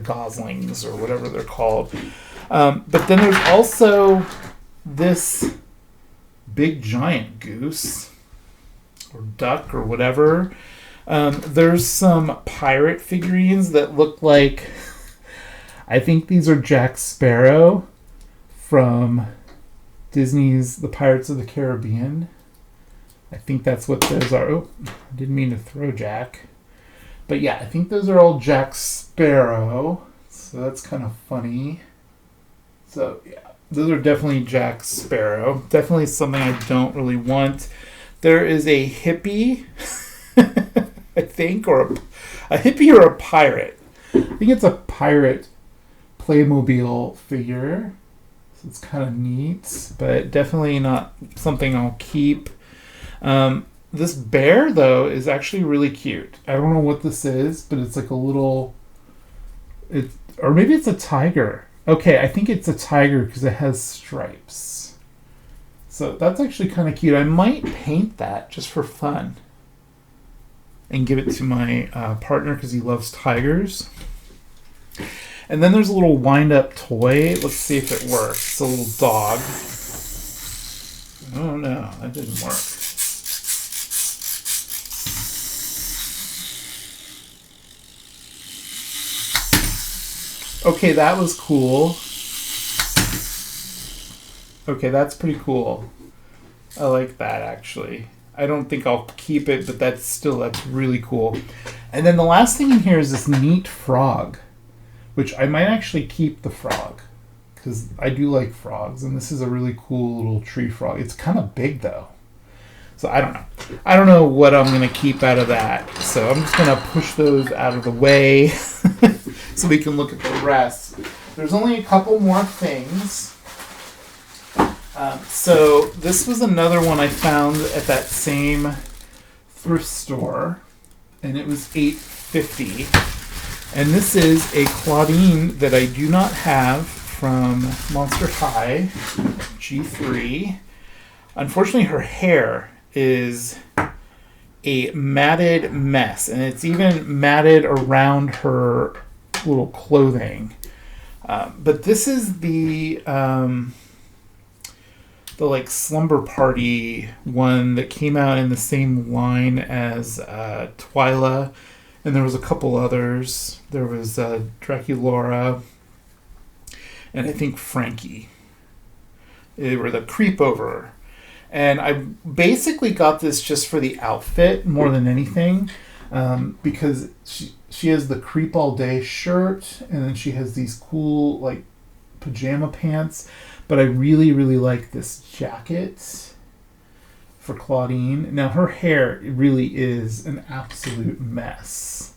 goslings or whatever they're called. But then there's also this big giant goose or duck or whatever. There's some pirate figurines that look like, I think these are Jack Sparrow from Disney's The Pirates of the Caribbean. I think that's what those are. Oh, I didn't mean to throw Jack. But yeah, I think those are all Jack Sparrow. So that's kind of funny. So yeah, those are definitely Jack Sparrow. Definitely something I don't really want. There is a hippie, I think, or a hippie or a pirate. I think it's a pirate Playmobil figure. So it's kind of neat, but definitely not something I'll keep. This bear, though, is actually really cute. I don't know what this is, but it's like a little... or maybe it's a tiger. Okay, I think it's a tiger because it has stripes. So that's actually kind of cute. I might paint that just for fun and give it to my partner because he loves tigers. And then there's a little wind-up toy. Let's see if it works. It's a little dog. Oh, no, that didn't work. Okay, that was cool. Okay, that's pretty cool. I like that, actually. I don't think I'll keep it, but that's really cool. And then the last thing in here is this neat frog, which I might actually keep the frog because I do like frogs, and this is a really cool little tree frog. It's kind of big, though. So I don't know. I don't know what I'm going to keep out of that. So I'm just going to push those out of the way. so we can look at the rest. There's only a couple more things. So this was another one I found at that same thrift store, and it was $8.50. And this is a Claudine that I do not have from Monster High G3. Unfortunately, her hair is a matted mess, and it's even matted around her little clothing. But this is the like Slumber Party one that came out in the same line as Twyla, and there was a couple others. There was Draculaura, and I think Frankie. They were the creep over. And I basically got this just for the outfit more than anything, because she has the creep all day shirt, and then she has these cool like pajama pants. But I really, really like this jacket for Claudine. Now her hair really is an absolute mess,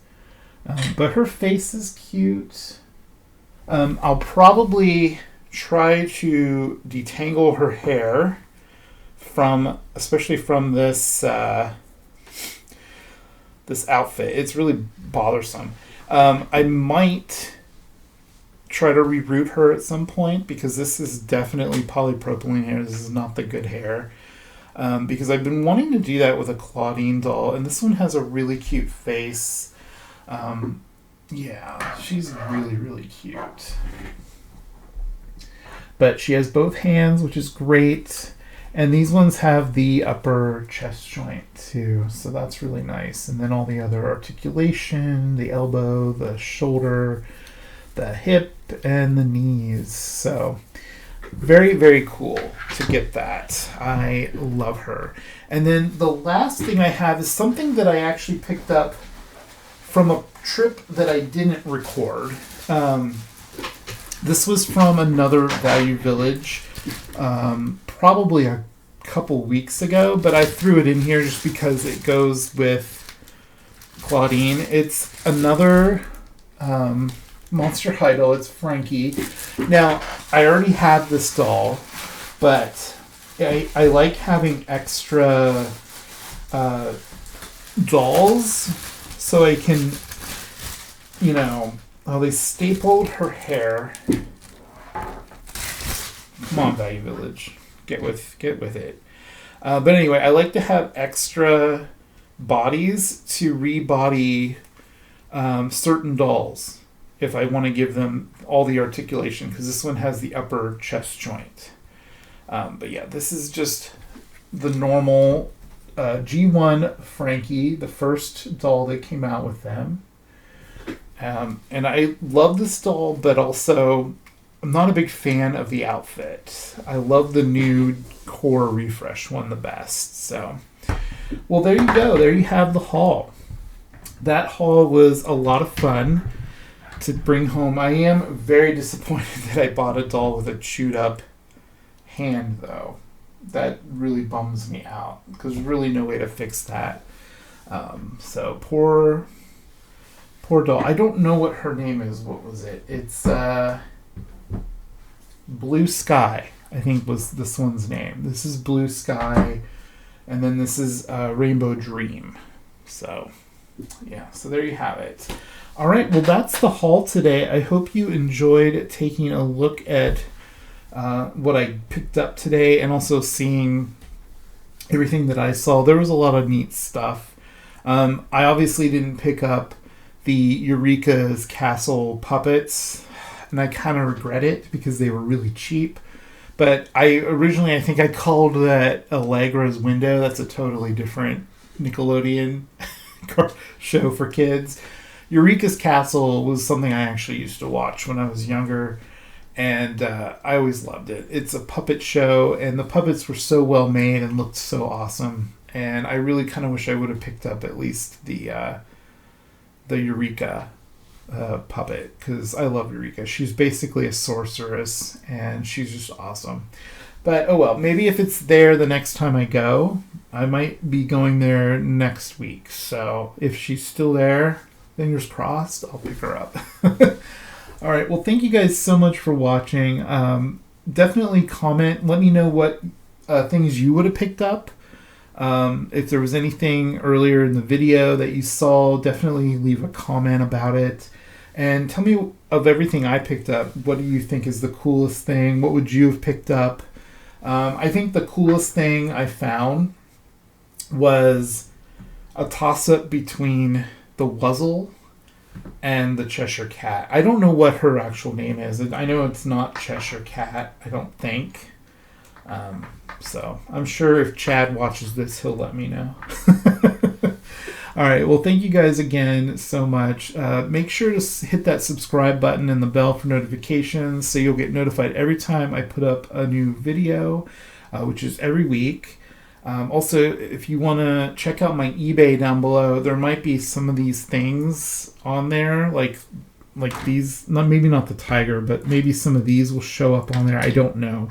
but her face is cute. I'll probably try to detangle her hair especially from this this outfit. It's really bothersome. I might try to reroot her at some point, because this is definitely polypropylene hair. This is not the good hair. Because I've been wanting to do that with a Claudine doll, and this one has a really cute face. Yeah, she's really, really cute. But she has both hands, which is great. And these ones have the upper chest joint too, so that's really nice. And then all the other articulation, the elbow, the shoulder, the hip, and the knees. So very, very cool to get that. I love her. And then the last thing I have is something that I actually picked up from a trip that I didn't record. This was from another Value Village, probably a couple weeks ago, but I threw it in here just because it goes with Claudine. It's another Monster High doll. It's Frankie. Now, I already have this doll, but I like having extra dolls so I can, they stapled her hair. Come on, Value Village. Get with it. But anyway, I like to have extra bodies to rebody certain dolls if I want to give them all the articulation, because this one has the upper chest joint. But yeah, this is just the normal G1 Frankie, the first doll that came out with them. And I love this doll, but also I'm not a big fan of the outfit. I love the new core refresh one the best. So, well, there you go. There you have the haul. That haul was a lot of fun to bring home. I am very disappointed that I bought a doll with a chewed up hand, though. That really bums me out, because there's really no way to fix that. So poor doll. I don't know what her name is. What was it? It's Blue Sky, I think was this one's name. This is Blue Sky, and then this is Rainbow Dream. So, yeah, so there you have it. All right, well, that's the haul today. I hope you enjoyed taking a look at what I picked up today, and also seeing everything that I saw. There was a lot of neat stuff. I obviously didn't pick up the Eureka's Castle puppets, and I kind of regret it because they were really cheap. But I think I called that Allegra's Window. That's a totally different Nickelodeon show for kids. Eureka's Castle was something I actually used to watch when I was younger, and I always loved it. It's a puppet show, and the puppets were so well made and looked so awesome. And I really kind of wish I would have picked up at least the Eureka puppet, because I love Eureka. She's basically a sorceress, and she's just awesome. But oh well, maybe if it's there the next time I go, I might be going there next week. So if she's still there, Fingers crossed, I'll pick her up. All right. Well, thank you guys so much for watching. Definitely comment. Let me know what things you would have picked up. If there was anything earlier in the video that you saw, definitely leave a comment about it. And tell me, of everything I picked up, what do you think is the coolest thing? What would you have picked up? I think the coolest thing I found was a toss-up between the Wuzzle and the Cheshire Cat. I don't know what her actual name is. I know it's not Cheshire Cat, I don't think. So I'm sure if Chad watches this, he'll let me know. All right. Well, thank you guys again so much. Make sure to hit that subscribe button and the bell for notifications so you'll get notified every time I put up a new video, which is every week. Also, if you want to check out my eBay down below, there might be some of these things on there, like these. Maybe not the tiger, but maybe some of these will show up on there. I don't know.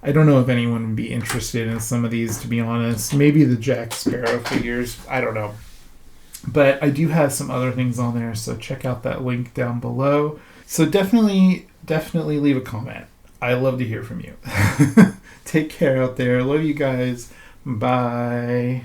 I don't know if anyone would be interested in some of these, to be honest. Maybe the Jack Sparrow figures. I don't know. But I do have some other things on there, so check out that link down below. So definitely leave a comment. I love to hear from you. Take care out there. Love you guys. Bye.